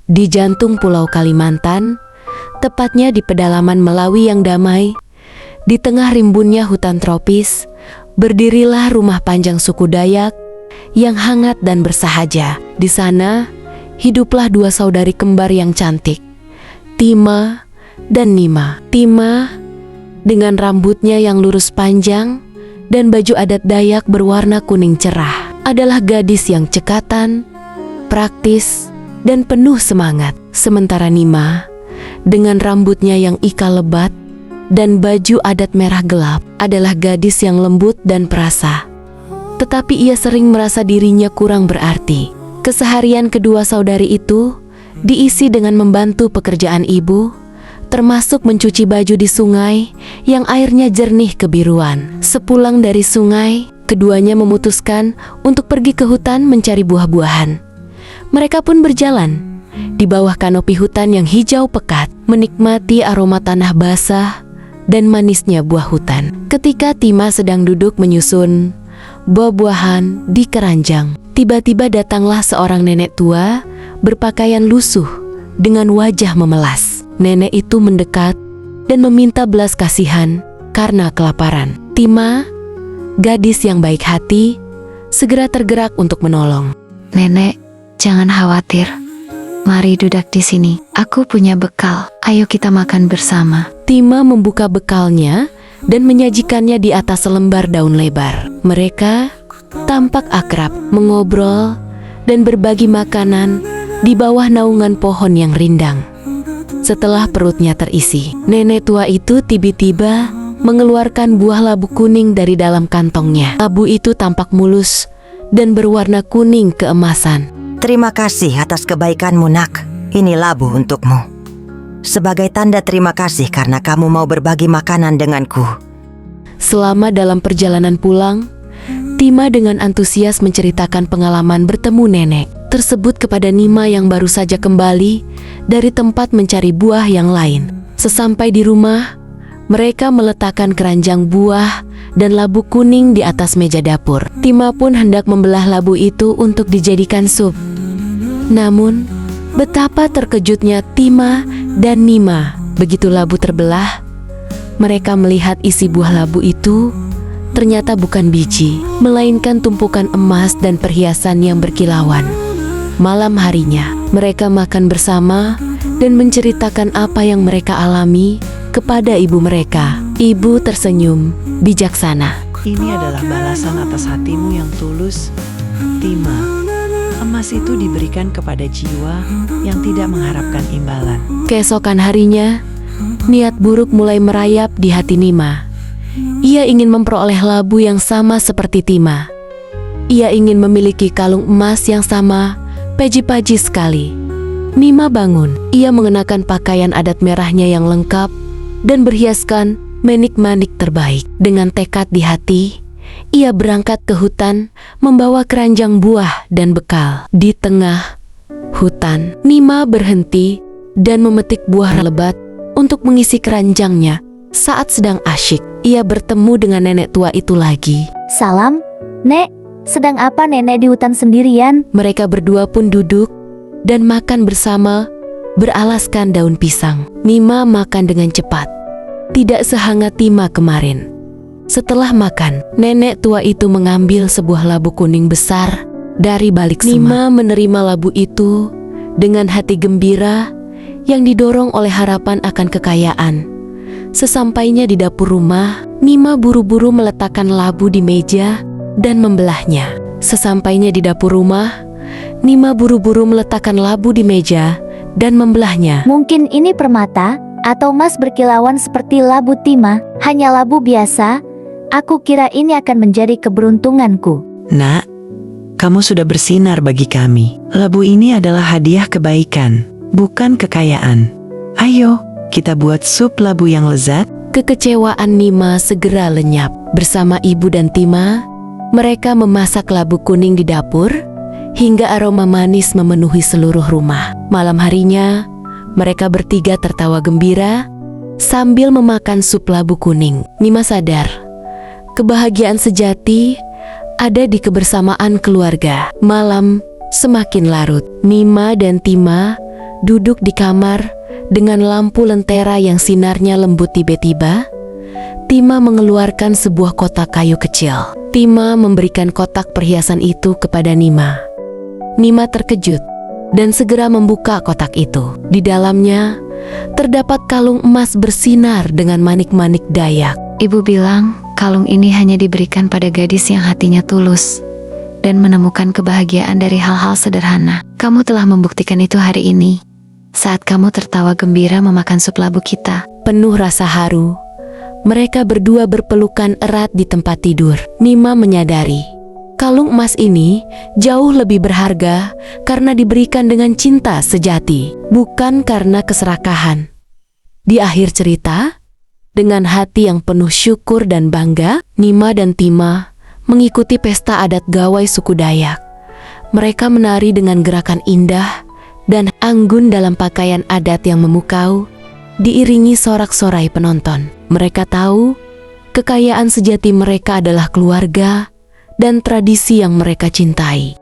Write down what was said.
Di jantung Pulau Kalimantan, tepatnya di pedalaman Melawi yang damai, di tengah rimbunnya hutan tropis, berdirilah rumah panjang suku Dayak yang hangat dan bersahaja. Di sana, hiduplah dua saudari kembar yang cantik, Tima dan Nima. Tima, dengan rambutnya yang lurus panjang dan baju adat Dayak berwarna kuning cerah, adalah gadis yang cekatan, praktis, dan penuh semangat. Sementara Nima, dengan rambutnya yang ika lebat dan baju adat merah gelap, adalah gadis yang lembut dan perasa. Tetapi ia sering merasa dirinya kurang berarti. Keseharian kedua saudari itu diisi dengan membantu pekerjaan ibu, termasuk mencuci baju di sungai yang airnya jernih kebiruan. Sepulang dari sungai, keduanya memutuskan untuk pergi ke hutan mencari buah-buahan. Mereka pun berjalan di bawah kanopi hutan yang hijau pekat, menikmati aroma tanah basah dan manisnya buah hutan. Ketika Tima sedang duduk menyusun buah-buahan di keranjang, tiba-tiba datanglah seorang nenek tua berpakaian lusuh dengan wajah memelas. Nenek itu mendekat dan meminta belas kasihan karena kelaparan. Tima, gadis yang baik hati, segera tergerak untuk menolong. Nenek, jangan khawatir. Mari duduk di sini. Aku punya bekal. Ayo kita makan bersama. Tima membuka bekalnya dan menyajikannya di atas selembar daun lebar. Mereka tampak akrab, mengobrol, dan berbagi makanan di bawah naungan pohon yang rindang. Setelah perutnya terisi, nenek tua itu tiba-tiba mengeluarkan buah labu kuning dari dalam kantongnya. Labu itu tampak mulus dan berwarna kuning keemasan. Terima kasih atas kebaikanmu, Nak. Ini labu untukmu. Sebagai tanda terima kasih karena kamu mau berbagi makanan denganku. Selama dalam perjalanan pulang, Tima dengan antusias menceritakan pengalaman bertemu nenek tersebut kepada Nima yang baru saja kembali dari tempat mencari buah yang lain. Sesampai di rumah, mereka meletakkan keranjang buah dan labu kuning di atas meja dapur. Tima pun hendak membelah labu itu untuk dijadikan sup. Namun, betapa terkejutnya Tima dan Nima begitu labu terbelah. Mereka melihat isi buah labu itu ternyata bukan biji, melainkan tumpukan emas dan perhiasan yang berkilauan. Malam harinya, mereka makan bersama dan menceritakan apa yang mereka alami kepada ibu mereka. Ibu tersenyum, bijaksana. Ini adalah balasan atas hatimu yang tulus, Tima. Emas itu diberikan kepada jiwa yang tidak mengharapkan imbalan. Keesokan harinya, niat buruk mulai merayap di hati Nima. Ia ingin memperoleh labu yang sama seperti Tima. Ia ingin memiliki kalung emas yang sama, peji-paji sekali. Nima bangun. Ia mengenakan pakaian adat merahnya yang lengkap dan berhiaskan manik-manik terbaik. Dengan tekad di hati, ia berangkat ke hutan membawa keranjang buah dan bekal. Di tengah hutan, Nima berhenti dan memetik buah lebat untuk mengisi keranjangnya. Saat sedang asyik, ia bertemu dengan nenek tua itu lagi. Salam, Nek. Sedang apa nenek di hutan sendirian? Mereka berdua pun duduk dan makan bersama beralaskan daun pisang. Nima makan dengan cepat, tidak sehangat Tima kemarin. Setelah makan, nenek tua itu mengambil sebuah labu kuning besar dari balik semak. Nima menerima labu itu dengan hati gembira yang didorong oleh harapan akan kekayaan. Sesampainya di dapur rumah, Nima buru-buru meletakkan labu di meja dan membelahnya. Sesampainya di dapur rumah, Nima buru-buru meletakkan labu di meja dan membelahnya. Mungkin ini permata atau emas berkilauan seperti labu Tima. Hanya labu biasa. Aku kira ini akan menjadi keberuntunganku. Nak, kamu sudah bersinar bagi kami. Labu ini adalah hadiah kebaikan, bukan kekayaan. Ayo, kita buat sup labu yang lezat. Kekecewaan Nima segera lenyap. Bersama ibu dan Tima, mereka memasak labu kuning di dapur hingga aroma manis memenuhi seluruh rumah. Malam harinya, mereka bertiga tertawa gembira sambil memakan sup labu kuning. Nima sadar, kebahagiaan sejati ada di kebersamaan keluarga. Malam semakin larut. Nima dan Tima duduk di kamar dengan lampu lentera yang sinarnya lembut. Tiba-tiba, Tima mengeluarkan sebuah kotak kayu kecil. Tima memberikan kotak perhiasan itu kepada Nima. Nima terkejut dan segera membuka kotak itu. Di dalamnya terdapat kalung emas bersinar dengan manik-manik Dayak. Ibu bilang kalung ini hanya diberikan pada gadis yang hatinya tulus dan menemukan kebahagiaan dari hal-hal sederhana. Kamu telah membuktikan itu hari ini, saat kamu tertawa gembira memakan sup labu kita. Penuh rasa haru, mereka berdua berpelukan erat di tempat tidur. Nima menyadari kalung emas ini jauh lebih berharga karena diberikan dengan cinta sejati, bukan karena keserakahan. Di akhir cerita, dengan hati yang penuh syukur dan bangga, Nima dan Tima mengikuti pesta adat gawai suku Dayak. Mereka menari dengan gerakan indah dan anggun dalam pakaian adat yang memukau, diiringi sorak-sorai penonton. Mereka tahu kekayaan sejati mereka adalah keluarga dan tradisi yang mereka cintai.